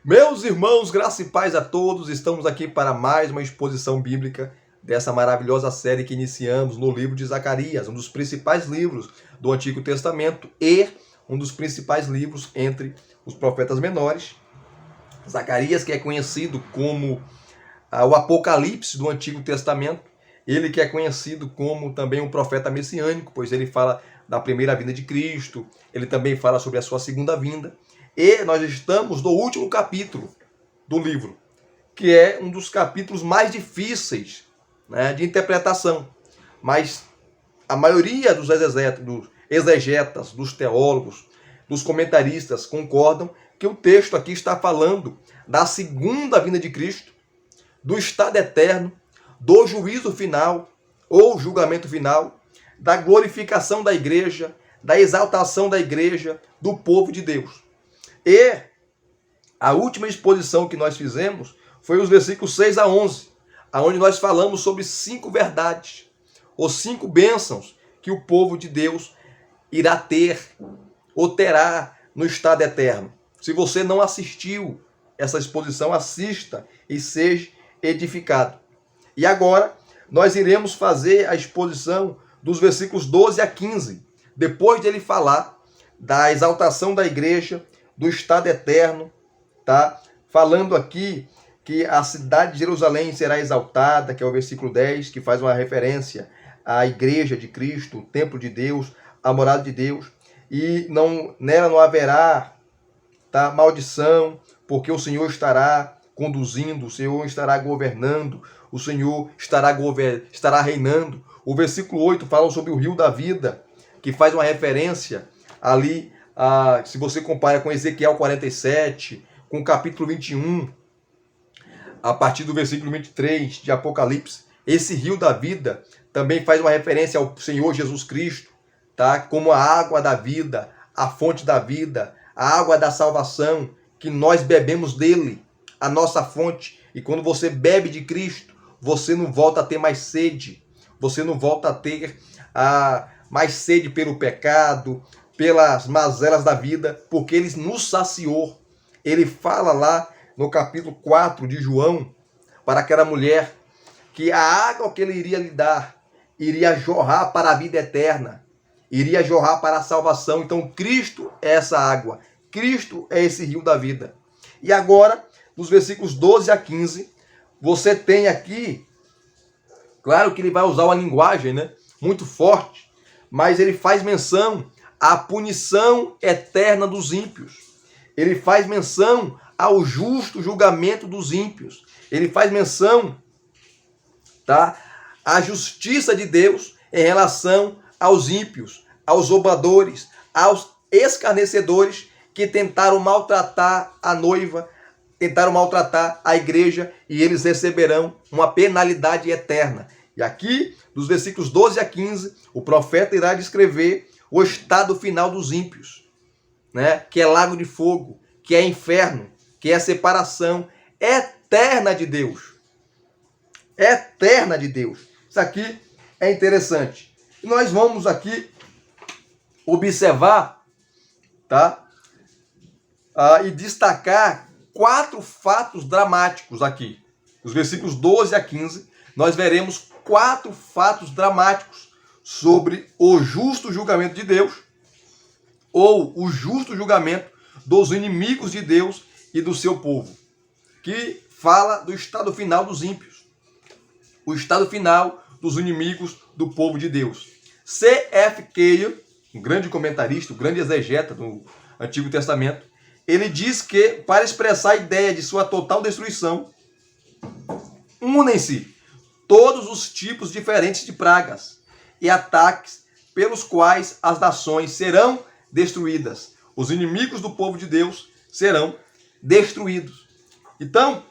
Meus irmãos, graça e paz a todos, estamos aqui para mais uma exposição bíblica dessa maravilhosa série que iniciamos no livro de Zacarias, um dos principais livros do Antigo Testamento e um dos principais livros entre os profetas menores. Zacarias, que é conhecido como o Apocalipse do Antigo Testamento, ele que é conhecido como também um profeta messiânico, pois ele fala da primeira vinda de Cristo, ele também fala sobre a sua segunda vinda. E nós estamos no último capítulo do livro, que é um dos capítulos mais difíceis, né, de interpretação. Mas a maioria dos exegetas, dos teólogos, dos comentaristas concordam que o texto aqui está falando da segunda vinda de Cristo, do estado eterno, do juízo final ou julgamento final, da glorificação da igreja, da exaltação da igreja, do povo de Deus. E a última exposição que nós fizemos foi os versículos 6 a 11, onde nós falamos sobre 5 verdades, ou 5 bênçãos que o povo de Deus irá ter, ou terá no estado eterno. Se você não assistiu essa exposição, assista e seja edificado. E agora nós iremos fazer a exposição dos versículos 12 a 15, depois de ele falar da exaltação da igreja, do estado eterno, tá? Falando aqui que a cidade de Jerusalém será exaltada, que é o versículo 10, que faz uma referência à igreja de Cristo, o templo de Deus, a morada de Deus, e nela não haverá, tá, maldição, porque o Senhor estará conduzindo, o Senhor estará governando, o Senhor estará reinando. O versículo 8 fala sobre o rio da vida, que faz uma referência ali, se você compara com Ezequiel 47, com o capítulo 21, a partir do versículo 23 de Apocalipse, esse rio da vida também faz uma referência ao Senhor Jesus Cristo, tá? Como a água da vida, a fonte da vida, a água da salvação, que nós bebemos dele, a nossa fonte. E quando você bebe de Cristo, você não volta a ter mais sede, você não volta a ter mais sede pelo pecado, pelas mazelas da vida, porque ele nos saciou. Ele fala lá no capítulo 4 de João, para aquela mulher, que a água que ele iria lhe dar, iria jorrar para a vida eterna, iria jorrar para a salvação. Então Cristo é essa água, Cristo é esse rio da vida. E agora, nos versículos 12 a 15, você tem aqui, claro que ele vai usar uma linguagem, né, muito forte, mas ele faz menção à punição eterna dos ímpios. Ele faz menção ao justo julgamento dos ímpios. Ele faz menção, tá, à justiça de Deus em relação aos ímpios, aos zombadores, aos escarnecedores que tentaram maltratar a noiva, tentaram maltratar a igreja, e eles receberão uma penalidade eterna. E aqui, dos versículos 12 a 15, o profeta irá descrever o estado final dos ímpios, né? Que é lago de fogo, que é inferno, que é separação eterna de Deus. Eterna de Deus. Isso aqui é interessante. E nós vamos aqui observar, tá? E destacar 4 fatos dramáticos aqui. Os versículos 12 a 15, nós veremos 4 fatos dramáticos sobre o justo julgamento de Deus, ou o justo julgamento dos inimigos de Deus e do seu povo, que fala do estado final dos ímpios, o estado final dos inimigos do povo de Deus. C.F. Keller, um grande comentarista, um grande exegeta do Antigo Testamento, ele diz que, para expressar a ideia de sua total destruição, unem-se todos os tipos diferentes de pragas e ataques pelos quais as nações serão destruídas. Os inimigos do povo de Deus serão destruídos. Então,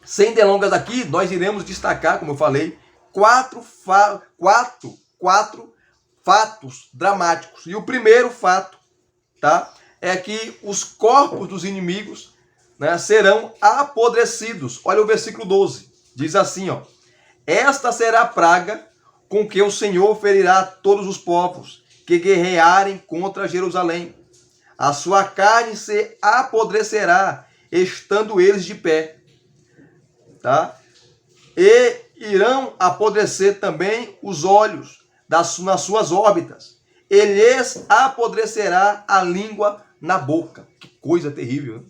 sem delongas aqui, nós iremos destacar, como eu falei, 4 fatos dramáticos. E o primeiro fato, tá, é que os corpos dos inimigos, né, serão apodrecidos. Olha o versículo 12. Diz assim, ó: esta será a praga com que o Senhor ferirá todos os povos que guerrearem contra Jerusalém. a sua carne se apodrecerá, estando eles de pé. Tá? E irão apodrecer também os olhos nas suas órbitas. E lhes apodrecerá a língua na boca. Que coisa terrível, né?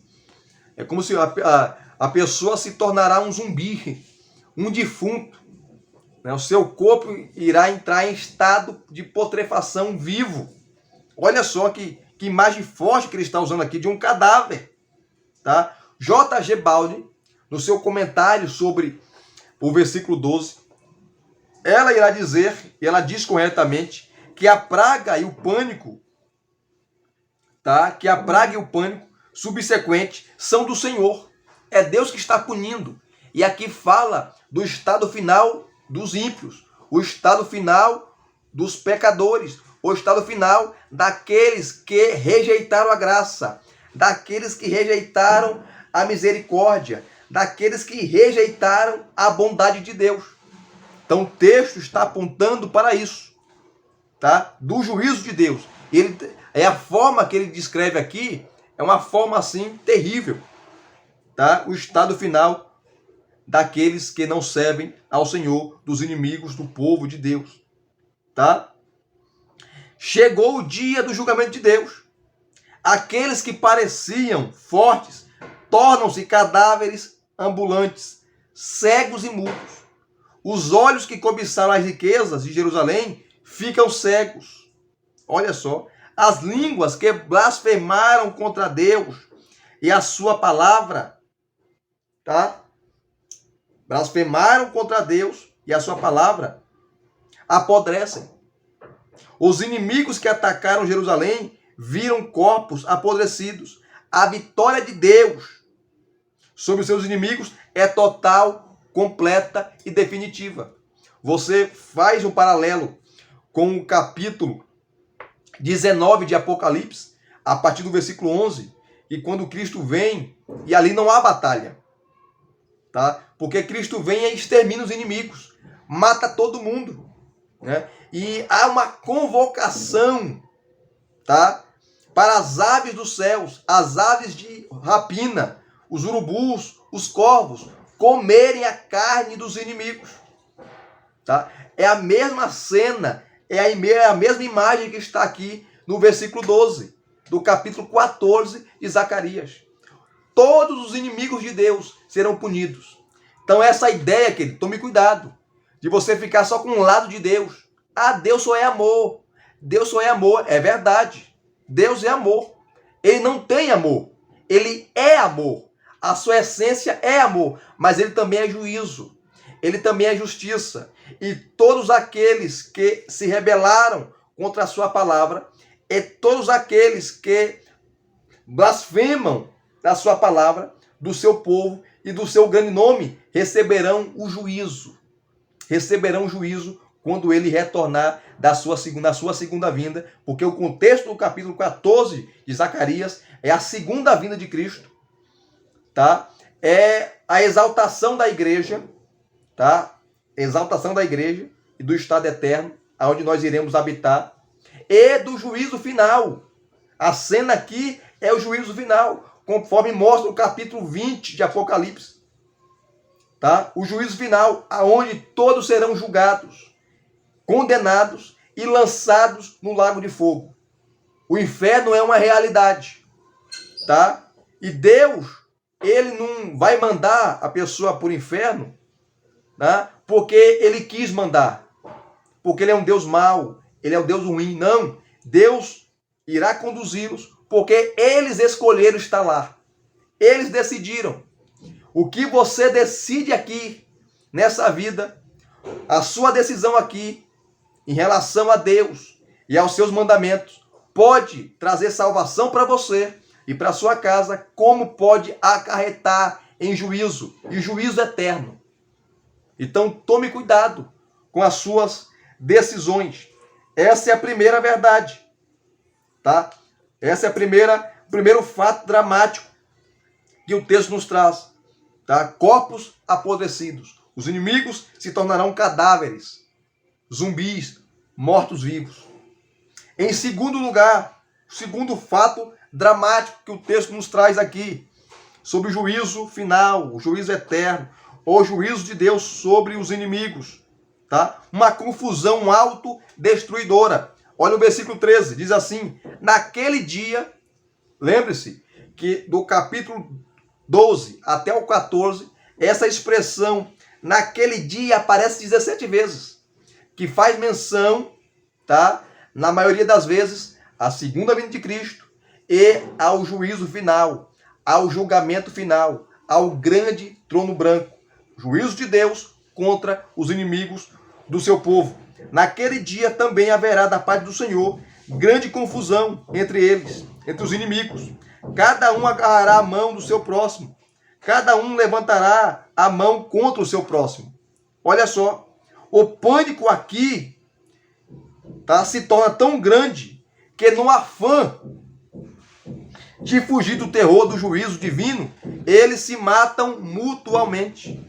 É como se a pessoa se tornará um zumbi, um defunto. Né? O seu corpo irá entrar em estado de putrefação vivo. Olha só que imagem forte que ele está usando aqui de um cadáver. Tá? J.G. Baldi, no seu comentário sobre o versículo 12, ela irá dizer, e ela diz corretamente, que a praga e o pânico, tá? Que a praga e o pânico subsequente são do Senhor. É Deus que está punindo. E aqui fala do estado final dos ímpios, o estado final dos pecadores, o estado final daqueles que rejeitaram a graça, daqueles que rejeitaram a misericórdia, daqueles que rejeitaram a bondade de Deus. Então o texto está apontando para isso, tá? Do juízo de Deus. A forma que ele descreve aqui é uma forma assim terrível, tá? O estado final daqueles que não servem ao Senhor, dos inimigos do povo de Deus, tá? Chegou o dia do julgamento de Deus. Aqueles que pareciam fortes tornam-se cadáveres ambulantes, cegos e mudos. Os olhos que cobiçaram as riquezas de Jerusalém ficam cegos. Olha só. As línguas que blasfemaram contra Deus e a sua palavra, tá? Blasfemaram contra Deus e a sua palavra apodrecem. Os inimigos que atacaram Jerusalém viram corpos apodrecidos. A vitória de Deus sobre os seus inimigos é total, completa e definitiva. Você faz um paralelo com o capítulo 19 de Apocalipse, a partir do versículo 11, e quando Cristo vem, e ali não há batalha, tá? Porque Cristo vem e extermina os inimigos, mata todo mundo, né? E há uma convocação, tá? Para as aves dos céus, as aves de rapina, os urubus, os corvos, comerem a carne dos inimigos, tá? É a mesma cena, é a mesma imagem que está aqui no versículo 12, do capítulo 14 de Zacarias. Todos os inimigos de Deus serão punidos. Então essa ideia, querido, tome cuidado de você ficar só com um lado de Deus. Ah, Deus só é amor. Deus só é amor. É verdade. Deus é amor. Ele não tem amor. Ele é amor. A sua essência é amor. Mas ele também é juízo. Ele também é justiça. E todos aqueles que se rebelaram contra a sua palavra, e todos aqueles que blasfemam da sua palavra, do seu povo e do seu grande nome, receberão o juízo. Receberão o juízo quando ele retornar na sua segunda vinda, porque o contexto do capítulo 14 de Zacarias é a segunda vinda de Cristo, tá? É a exaltação da igreja, tá? Exaltação da igreja e do estado eterno, aonde nós iremos habitar, e do juízo final. A cena aqui é o juízo final, conforme mostra o capítulo 20 de Apocalipse. Tá? O juízo final, aonde todos serão julgados, condenados e lançados no lago de fogo. O inferno é uma realidade, tá? E Deus, ele não vai mandar a pessoa para o inferno, tá? Porque ele quis mandar, porque ele é um Deus mau, ele é um Deus ruim. Não, Deus irá conduzi-los, porque eles escolheram estar lá. Eles decidiram. O que você decide aqui, nessa vida, a sua decisão aqui, em relação a Deus e aos seus mandamentos, pode trazer salvação para você e para sua casa, como pode acarretar em juízo, e juízo eterno. Então tome cuidado com as suas decisões. Essa é a primeira verdade, tá? Essa é o primeiro fato dramático que o texto nos traz, tá? Corpos apodrecidos. Os inimigos se tornarão cadáveres, zumbis, mortos-vivos. Em segundo lugar, o segundo fato dramático que o texto nos traz aqui, sobre o juízo final, o juízo eterno, ou o juízo de Deus sobre os inimigos. Tá? Uma confusão autodestruidora. Olha o versículo 13, diz assim: naquele dia, lembre-se que do capítulo 12 até o 14, essa expressão naquele dia aparece 17 vezes, que faz menção, tá? Na maioria das vezes, à segunda vinda de Cristo e ao juízo final, ao julgamento final, ao grande trono branco, juízo de Deus contra os inimigos do seu povo. Naquele dia também haverá da parte do Senhor grande confusão entre eles, entre os inimigos. Cada um agarrará a mão do seu próximo. Cada um levantará a mão contra o seu próximo. Olha só, o pânico aqui, tá, se torna tão grande que no afã de fugir do terror do juízo divino, eles se matam mutuamente.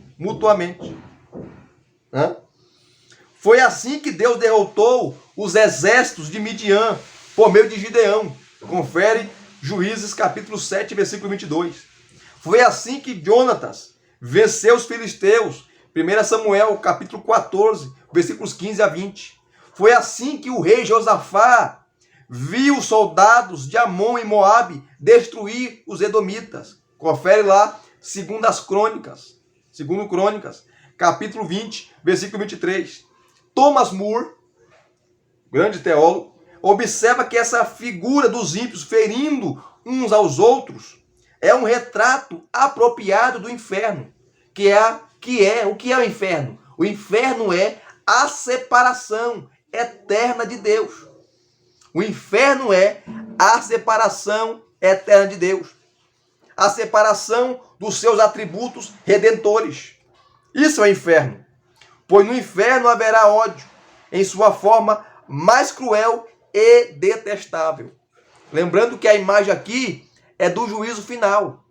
Foi assim que Deus derrotou os exércitos de Midian por meio de Gideão. Confere Juízes capítulo 7, versículo 22. Foi assim que Jonatas venceu os filisteus. 1 Samuel capítulo 14, versículos 15 a 20. Foi assim que o rei Josafá viu os soldados de Amon e Moabe destruir os edomitas. Confere lá, segundo Crônicas, capítulo 20, versículo 23. Thomas Moore, grande teólogo, observa que essa figura dos ímpios ferindo uns aos outros é um retrato apropriado do inferno, o que é o inferno? O inferno é a separação eterna de Deus. O inferno é a separação eterna de Deus. A separação dos seus atributos redentores. Isso é o inferno. Pois no inferno haverá ódio em sua forma mais cruel e detestável. Lembrando que a imagem aqui é do juízo final.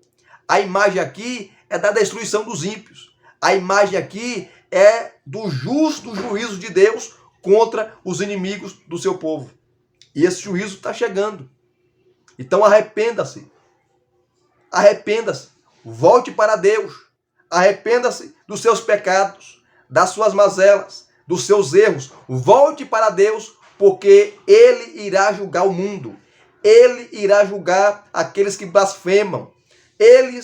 A imagem aqui é da destruição dos ímpios. A imagem aqui é do justo juízo de Deus contra os inimigos do seu povo. E esse juízo está chegando. Então arrependa-se. Arrependa-se. Volte para Deus. Arrependa-se dos seus pecados, das suas mazelas, dos seus erros. Volte para Deus, porque Ele irá julgar o mundo. Ele irá julgar aqueles que blasfemam. Ele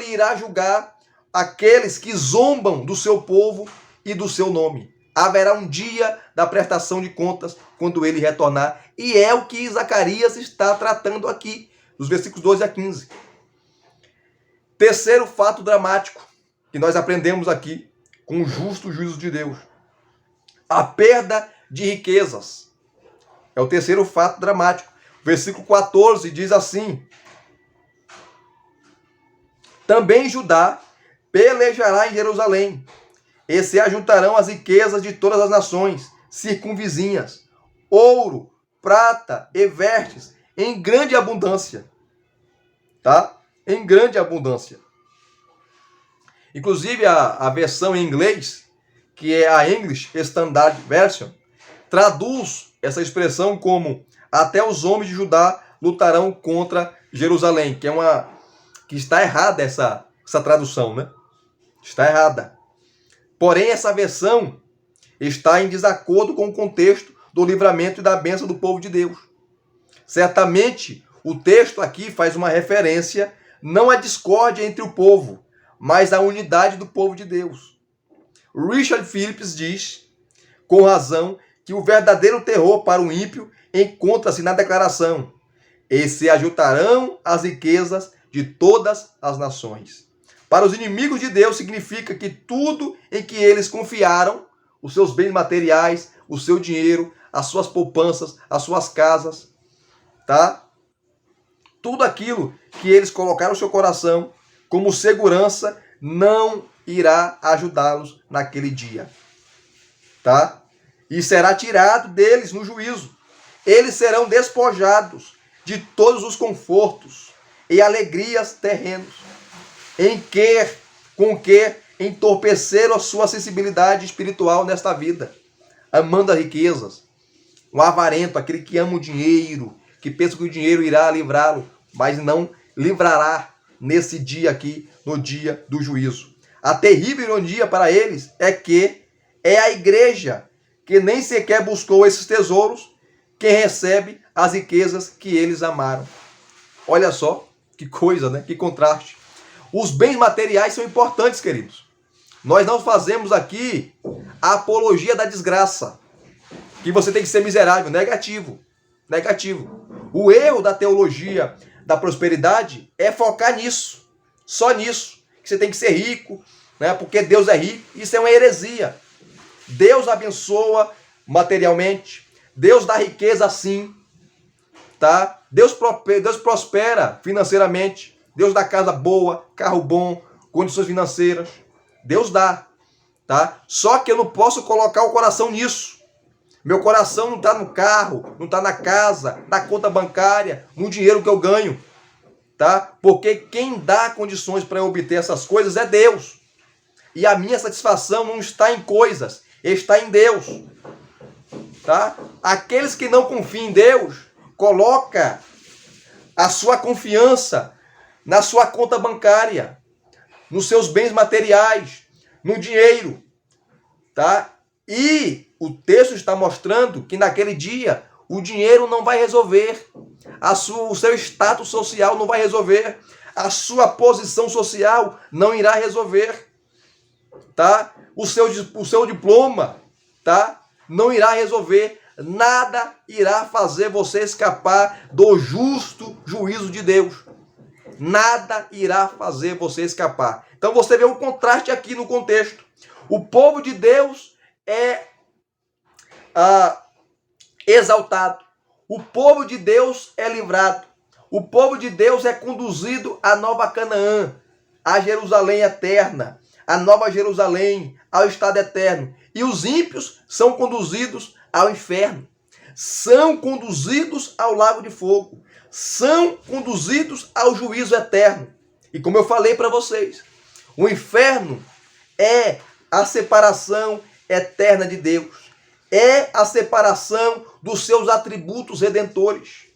irá julgar aqueles que zombam do seu povo e do seu nome. Haverá um dia da prestação de contas quando ele retornar. E é o que Zacarias está tratando aqui, dos versículos 12 a 15. Terceiro fato dramático que nós aprendemos aqui com o justo juízo de Deus. A perda de riquezas. É o terceiro fato dramático. Versículo 14 diz assim: também Judá pelejará em Jerusalém, e se ajuntarão as riquezas de todas as nações circunvizinhas, ouro, prata e vestes, em grande abundância. Tá? Em grande abundância. Inclusive a versão em inglês, que é a English Standard Version, traduz essa expressão como até os homens de Judá lutarão contra Jerusalém, que está errada essa tradução, né? Está errada. Porém, essa versão está em desacordo com o contexto do livramento e da bênção do povo de Deus. Certamente, o texto aqui faz uma referência não à discórdia entre o povo, mas à unidade do povo de Deus. Richard Phillips diz, com razão, que o verdadeiro terror para o ímpio encontra-se na declaração: e se ajuntarão as riquezas de todas as nações. Para os inimigos de Deus significa que tudo em que eles confiaram, os seus bens materiais, o seu dinheiro, as suas poupanças, as suas casas, tá? Tudo aquilo que eles colocaram no seu coração como segurança não irá ajudá-los naquele dia, tá? E será tirado deles no juízo. Eles serão despojados de todos os confortos e alegrias terrenos, com que entorpeceram a sua sensibilidade espiritual nesta vida, amando as riquezas. O avarento, aquele que ama o dinheiro, que pensa que o dinheiro irá livrá-lo, mas não livrará nesse dia aqui, no dia do juízo. A terrível ironia para eles é que é a igreja que nem sequer buscou esses tesouros quem recebe as riquezas que eles amaram. Olha só que coisa, né? Que contraste. Os bens materiais são importantes, queridos. Nós não fazemos aqui a apologia da desgraça, que você tem que ser miserável. Negativo. Negativo. O erro da teologia da prosperidade é focar nisso. Só nisso. Que você tem que ser rico, né? Porque Deus é rico. Isso é uma heresia. Deus abençoa materialmente. Deus dá riqueza sim. Tá? Deus prospera financeiramente. Deus dá casa boa, carro bom, condições financeiras. Deus dá. Tá? Só que eu não posso colocar o coração nisso. Meu coração não está no carro, não está na casa, na conta bancária, no dinheiro que eu ganho. Tá? Porque quem dá condições para eu obter essas coisas é Deus. E a minha satisfação não está em coisas, está em Deus. Tá? Aqueles que não confiam em Deus, coloca a sua confiança na sua conta bancária, nos seus bens materiais, no dinheiro. Tá? E o texto está mostrando que naquele dia o dinheiro não vai resolver, o seu status social não vai resolver, a sua posição social não irá resolver, tá? O seu diploma, tá? Não irá resolver, nada irá fazer você escapar do justo juízo de Deus. Nada irá fazer você escapar. Então você vê um contraste aqui no contexto. O povo de Deus é exaltado. O povo de Deus é livrado. O povo de Deus é conduzido à nova Canaã, à Jerusalém eterna, à nova Jerusalém, ao estado eterno. E os ímpios são conduzidos ao inferno. São conduzidos ao lago de fogo. São conduzidos ao juízo eterno. E como eu falei para vocês, o inferno é a separação eterna de Deus. É a separação dos seus atributos redentores.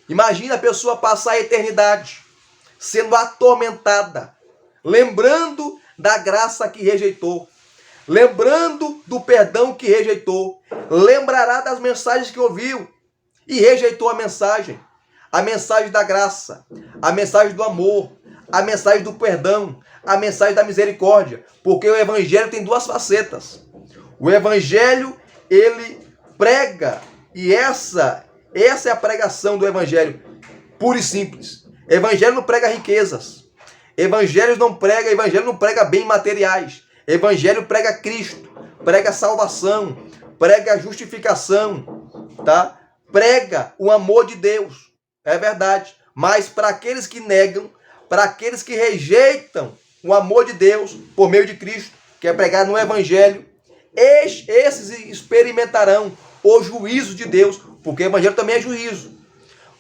Imagina a pessoa passar a eternidade sendo atormentada, lembrando da graça que rejeitou, lembrando do perdão que rejeitou, lembrará das mensagens que ouviu e rejeitou a mensagem da graça, a mensagem do amor, a mensagem do perdão, a mensagem da misericórdia, porque o evangelho tem duas facetas. O evangelho, ele prega, e essa é a pregação do evangelho, pura e simples. Evangelho não prega riquezas. Evangelho não prega bens materiais. Evangelho prega Cristo, prega salvação, prega justificação, tá? Prega o amor de Deus. É verdade. Mas para aqueles que negam, para aqueles que rejeitam o amor de Deus por meio de Cristo, que é pregar no evangelho, esses experimentarão o juízo de Deus, porque o evangelho também é juízo.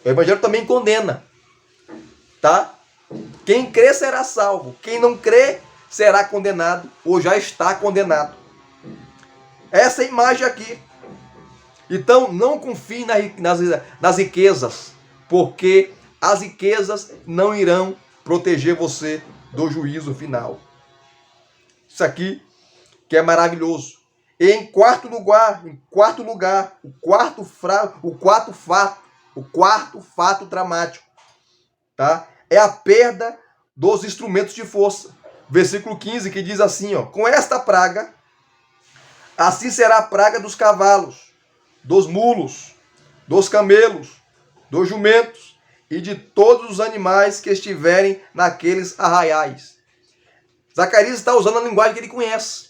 O evangelho também condena, tá? Quem crê será salvo, quem não crê será condenado ou já está condenado. Essa é a imagem aqui. Então não confie nas riquezas, porque as riquezas não irão proteger você do juízo final. Isso aqui que é maravilhoso. E em quarto lugar, o quarto fato dramático, tá? É a perda dos instrumentos de força. Versículo 15 que diz assim, ó: com esta praga, assim será a praga dos cavalos, dos mulos, dos camelos, dos jumentos e de todos os animais que estiverem naqueles arraiais. Zacarias está usando a linguagem que ele conhece,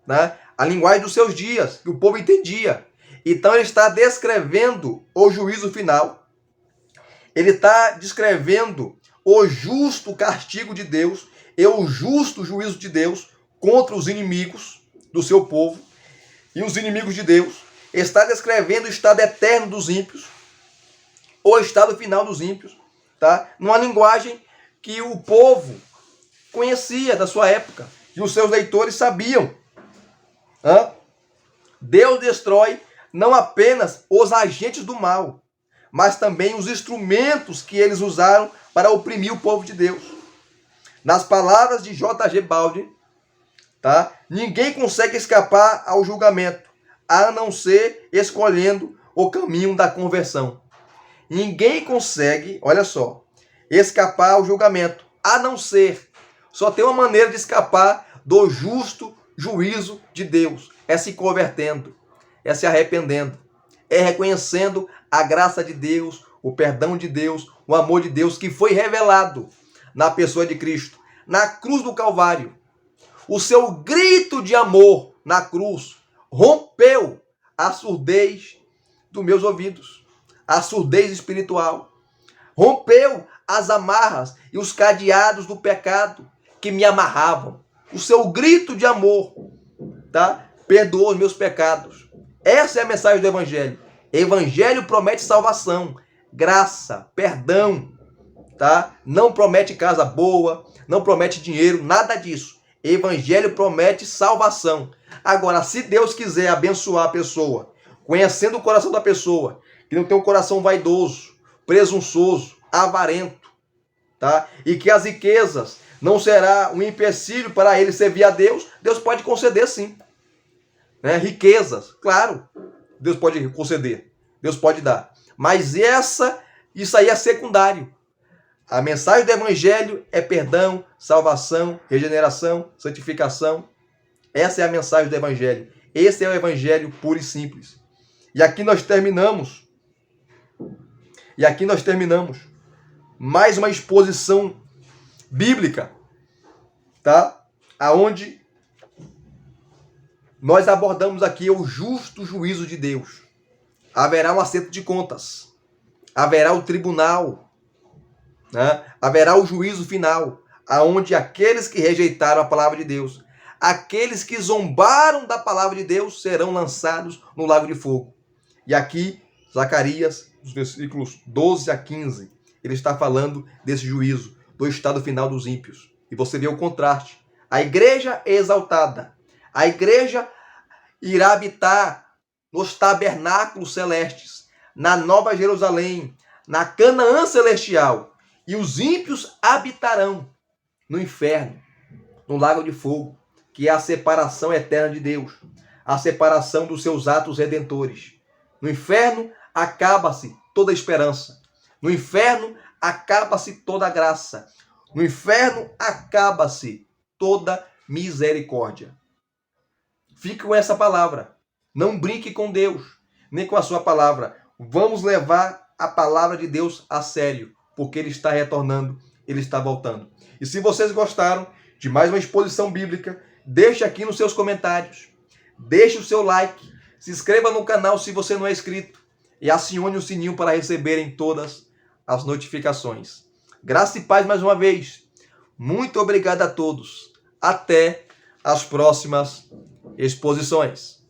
né? A linguagem dos seus dias, que o povo entendia. Então ele está descrevendo o juízo final. Ele está descrevendo o justo castigo de Deus e o justo juízo de Deus contra os inimigos do seu povo e os inimigos de Deus. Está descrevendo o estado eterno dos ímpios, o estado final dos ímpios, tá? Numa linguagem que o povo conhecia da sua época, e os seus leitores sabiam. Deus destrói não apenas os agentes do mal, mas também os instrumentos que eles usaram para oprimir o povo de Deus. Nas palavras de J.G. Baldwin, tá? Ninguém consegue escapar ao julgamento, a não ser escolhendo o caminho da conversão. Ninguém consegue, olha só, escapar ao julgamento, a não ser. Só tem uma maneira de escapar do justo juízo de Deus. É se convertendo, é se arrependendo, é reconhecendo a graça de Deus, o perdão de Deus, o amor de Deus que foi revelado na pessoa de Cristo, na cruz do Calvário. O seu grito de amor na cruz rompeu a surdez dos meus ouvidos, a surdez espiritual. Rompeu as amarras e os cadeados do pecado que me amarravam. O seu grito de amor, tá? Perdoou os meus pecados. Essa é a mensagem do Evangelho. Evangelho promete salvação, graça, perdão, tá? Não promete casa boa, não promete dinheiro, nada disso. Evangelho promete salvação. Agora, se Deus quiser abençoar a pessoa, conhecendo o coração da pessoa, que não tem um coração vaidoso, presunçoso, avarento, tá? E que as riquezas não será um empecilho para ele servir a Deus, Deus pode conceder sim. Né? Riquezas, claro, Deus pode conceder, Deus pode dar. Mas isso aí é secundário. A mensagem do Evangelho é perdão, salvação, regeneração, santificação. Essa é a mensagem do Evangelho. Esse é o Evangelho puro e simples. E aqui nós terminamos. Mais uma exposição bíblica, tá? Aonde nós abordamos aqui o justo juízo de Deus. Haverá um acerto de contas. Haverá o tribunal. Né? Haverá o juízo final, aonde aqueles que rejeitaram a palavra de Deus, aqueles que zombaram da palavra de Deus, serão lançados no lago de fogo. E aqui, Zacarias, os versículos 12 a 15, ele está falando desse juízo, do estado final dos ímpios. E você vê o contraste. A igreja é exaltada. A igreja irá habitar nos tabernáculos celestes, na Nova Jerusalém, na Canaã celestial. E os ímpios habitarão no inferno, no lago de fogo, que é a separação eterna de Deus, a separação dos seus atos redentores. No inferno acaba-se toda esperança. No inferno acaba-se toda graça. No inferno acaba-se toda misericórdia. Fique com essa palavra. Não brinque com Deus, nem com a sua palavra. Vamos levar a palavra de Deus a sério, porque Ele está retornando, Ele está voltando. E se vocês gostaram de mais uma exposição bíblica, deixe aqui nos seus comentários. Deixe o seu like. Se inscreva no canal se você não é inscrito. E acione o sininho para receberem todas as notificações. Graça e paz mais uma vez. Muito obrigado a todos. Até as próximas exposições.